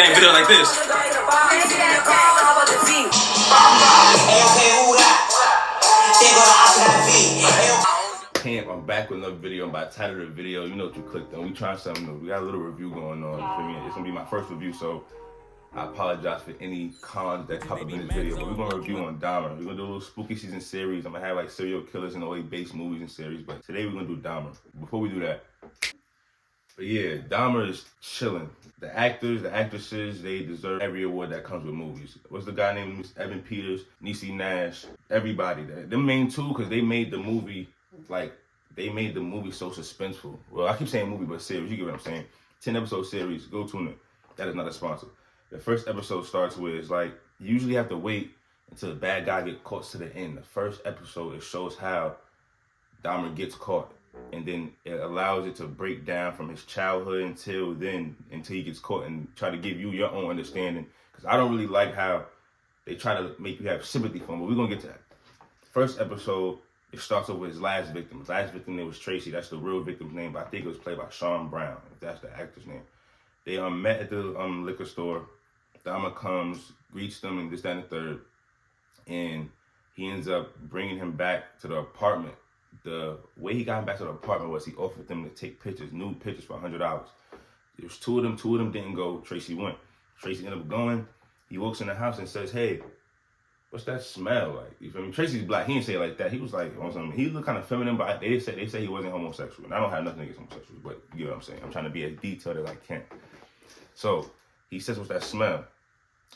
in a video like this. C.A.M.P, I'm back with another video. I'm about to title the video. You know what you clicked on. We trying something new. We got a little review going on. You feel me? It's gonna be my first review, so I apologize for any cons that pop up in this video. But we're gonna review on Dahmer. We're gonna do a little spooky season series. I'm gonna have like serial killers and OA-based movies and series. But today we're gonna do Dahmer. Before we do that, but yeah, Dahmer is chilling. The actors, the actresses, they deserve every award that comes with movies. What's the guy named Evan Peters, Niecy Nash, everybody. Them main two, because they made the movie, like, they made the movie so suspenseful. Well, I keep saying movie, but series, you get what I'm saying. 10-episode series, go tune it. That is not a sponsor. The first episode starts with, it's like, you usually have to wait until the bad guy gets caught to the end. The first episode, it shows how Dahmer gets caught. And then it allows it to break down from his childhood until he gets caught, and try to give you your own understanding. Because I don't really like how they try to make you have sympathy for him, but we're going to get to that. First episode, it starts off with his last victim. His last victim name was Tracy. That's the real victim's name, but I think it was played by Sean Brown, if that's the actor's name. They met at the liquor store. Dahmer comes, greets them, and this, that, and the third. And he ends up bringing him back to the apartment. The way he got him back to the apartment was he offered them to take pictures, nude pictures, for $100. There was two of them didn't go. Tracy went. Tracy ended up going. He walks in the house and says, "Hey, what's that smell like?" You feel me? Tracy's black. He didn't say it like that. He was like, on something. He looked kind of feminine, but they say he wasn't homosexual. And I don't have nothing against homosexuals, but you know what I'm saying. I'm trying to be as detailed as I can. So he says, "What's that smell?"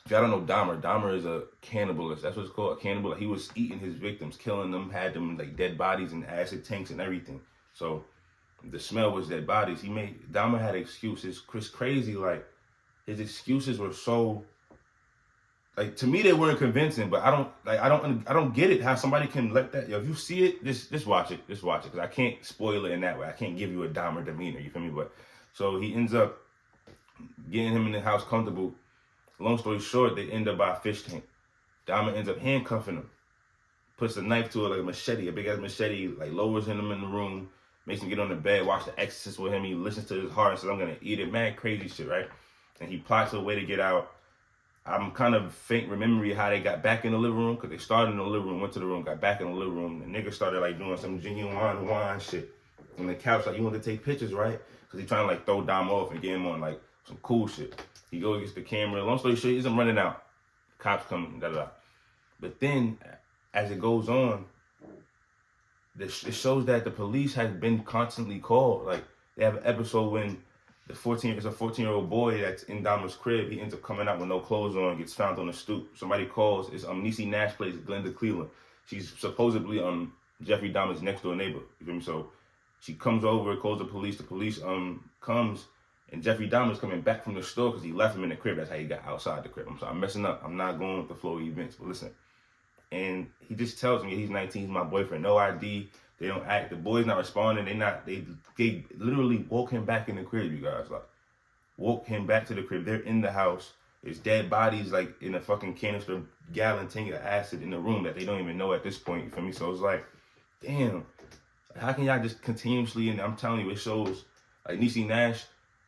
If y'all don't know Dahmer is a cannibalist. That's what it's called, a cannibal. He was eating his victims, killing them, had them like dead bodies in acid tanks and everything. So the smell was dead bodies. Dahmer had excuses. Chris crazy, like his excuses were so, like, to me they weren't convincing. But I don't get it how somebody can let that. Yo, if you see it, just watch it, because I can't spoil it in that way. I can't give you a Dahmer demeanor. You feel me? But so he ends up getting him in the house comfortable. Long story short, they end up by a fish tank. Dahmer ends up handcuffing him, puts a knife to it, like a machete, a big ass machete, like lowers him in the room, makes him get on the bed, watch The Exorcist with him. He listens to his heart and says, "I'm gonna eat it." Man, crazy shit, right? And he plots a way to get out. I'm kind of faint remembering how they got back in the living room, because they started in the living room, went to the room, got back in the living room. The nigga started like doing some genuine wine shit on the couch, like, "You want to take pictures, right?" Because he trying to like throw Dahmer off and get him on like some cool shit. He goes, gets the camera. Long story short, he's running out. Cops come, da-da-da. But then, as it goes on, it shows that the police has been constantly called. Like, they have an episode when it's a 14-year-old boy that's in Dahmer's crib. He ends up coming out with no clothes on, gets found on the stoop. Somebody calls. It's Niecy Nash plays Glenda Cleveland. She's supposedly Jeffrey Dahmer's next door neighbor. You feel me? So she comes over, calls the police. The police comes. And Jeffrey Dahmer's coming back from the store because he left him in the crib. That's how he got outside the crib. I'm sorry, I'm messing up. I'm not going with the flow of events, but listen. And he just tells me he's 19, he's my boyfriend, no ID. They don't act. The boy's not responding. They literally woke him back in the crib, you guys. Like, woke him back to the crib. They're in the house. There's dead bodies like in a fucking canister, gallon tank of acid in the room that they don't even know at this point. You feel me? So it's like, damn, how can y'all just continuously? And I'm telling you, it shows like Niecy Nash.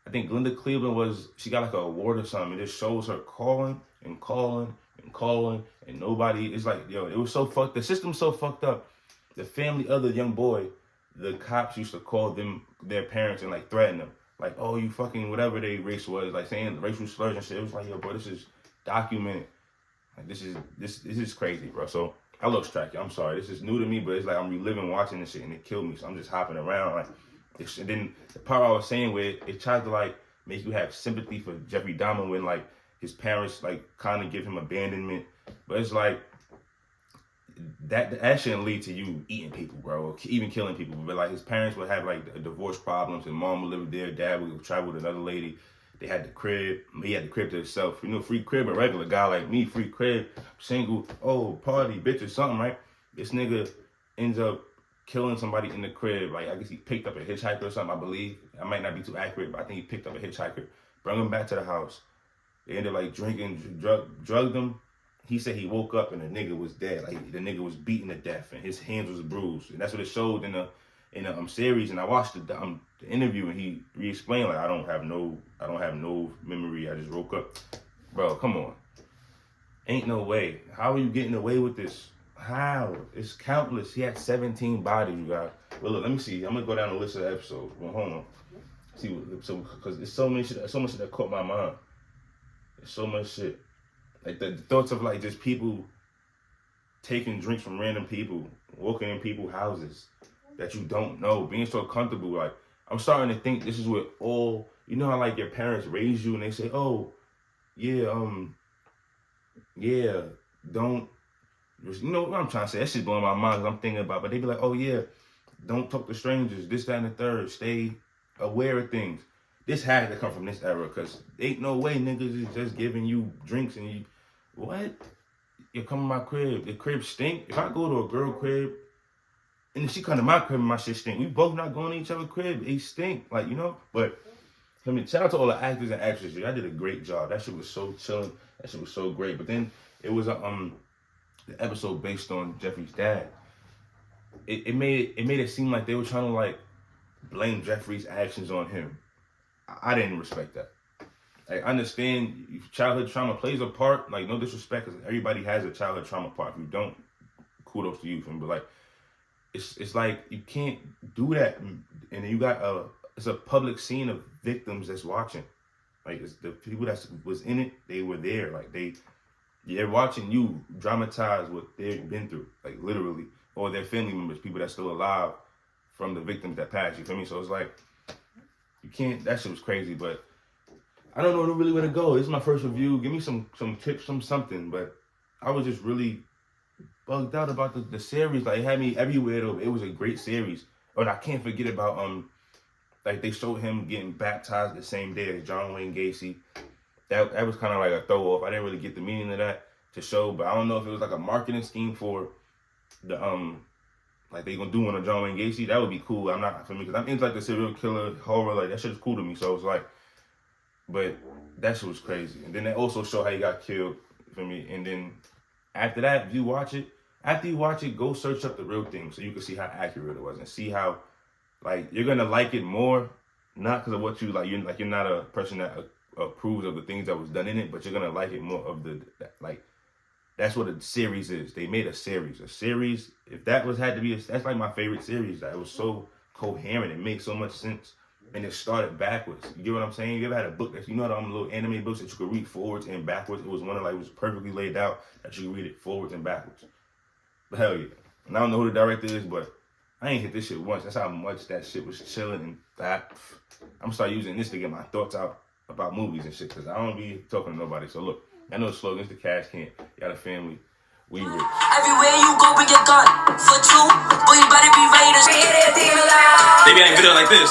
I think Glenda Cleveland she got like an award or something. It just shows her calling and calling and calling, and nobody, it's like, yo, it was so fucked. The system's so fucked up. The family of the young boy, the cops used to call them, their parents, and like threaten them. Like, "Oh, you fucking," whatever their race was, like saying racial slurs and shit. It was like, yo, bro, this is documented. Like, this is crazy, bro. So I lost track, yo. I'm sorry. This is new to me, but it's like I'm reliving watching this shit, and it killed me. So I'm just hopping around like. And then the part I was saying where it tries to like make you have sympathy for Jeffrey Dahmer when like his parents like kind of give him abandonment, but it's like that shouldn't lead to you eating people, bro, or even killing people. But like his parents would have like divorce problems, and mom would live with their dad would travel with another lady. They had the crib. He had the crib to himself. You know, free crib. A regular guy like me, free crib, single, oh, party, bitch, or something, right? This nigga ends up killing somebody in the crib. Like, I guess he picked up a hitchhiker or something, I believe. I might not be too accurate, but I think he picked up a hitchhiker, brought him back to the house. They ended up like drinking, drugged him. He said he woke up and the nigga was dead. Like, the nigga was beaten to death and his hands was bruised. And that's what it showed in the series. And I watched the interview, and he re-explained like I don't have no memory. I just woke up. Bro, come on. Ain't no way. How are you getting away with this? How? It's countless. He had 17 bodies, you guys. Well, look, let me see. I'm gonna go down the list of the episodes. Well, hold on. See, so because it's so much shit that caught my mind. There's so much shit. Like the thoughts of like just people taking drinks from random people, walking in people's houses that you don't know, being so comfortable. Like I'm starting to think this is what all, you know how like your parents raise you and they say, oh, yeah, yeah, don't, you know what I'm trying to say? That shit's blowing my mind because I'm thinking about, but they be like, oh yeah, don't talk to strangers, this, that, and the third, stay aware of things. This had to come from this era because ain't no way niggas is just giving you drinks and you, what? You come to my crib, the crib stink. If I go to a girl crib and if she come to my crib and my shit stink, we both not going to each other's crib, it stink, like, you know? But I mean, shout out to all the actors and actresses. I did a great job. That shit was so chilling. That shit was so great. But then it was the episode based on Jeffrey's dad. It made it seem like they were trying to like blame Jeffrey's actions on him. I didn't respect that. I understand childhood trauma plays a part. Like no disrespect, because everybody has a childhood trauma part. If you don't, kudos to you. But like, it's like you can't do that. And then you got it's a public scene of victims that's watching. Like it's the people that was in it, they were there. Like they're watching you dramatize what they've been through, like literally, or their family members, people that's still alive from the victims that passed. You feel me? So it's like you can't. That shit was crazy, but I don't know really where to go. This is my first review. Give me some tips, something. But I was just really bugged out about the series. Like it had me everywhere though. It was a great series. And I can't forget about like they showed him getting baptized the same day as John Wayne Gacy. That was kind of like a throw off. I didn't really get the meaning of that to show, but I don't know if it was like a marketing scheme for the like they gonna do one on John Wayne Gacy. That would be cool. I'm not for me because I'm into like the serial killer horror. Like that shit is cool to me. So it's like, but that shit was crazy. And then they also show how he got killed for me. And then after that, if you watch it, go search up the real thing so you can see how accurate it was and see how like you're gonna like it more, not because of what you like. You're not a person that approves of the things that was done in it, but you're gonna like it more of the like. That's what a series is. They made a series. A series. If that had to be, that's like my favorite series. It was so coherent. It makes so much sense, and it started backwards. You get what I'm saying? You ever had a book that you know them little anime books that you could read forwards and backwards? It was one that like was perfectly laid out that you could read it forwards and backwards. But hell yeah. And I don't know who the director is, but I ain't hit this shit once. That's how much that shit was chilling. And that I'm gonna start using this to get my thoughts out about movies and shit, because I don't be talking to nobody. So look, I know the slogan is the cash can't. You got a family, we rich. Everywhere you go, bring your gun for two. Boy, you better be ready to hit it. They be like video like this.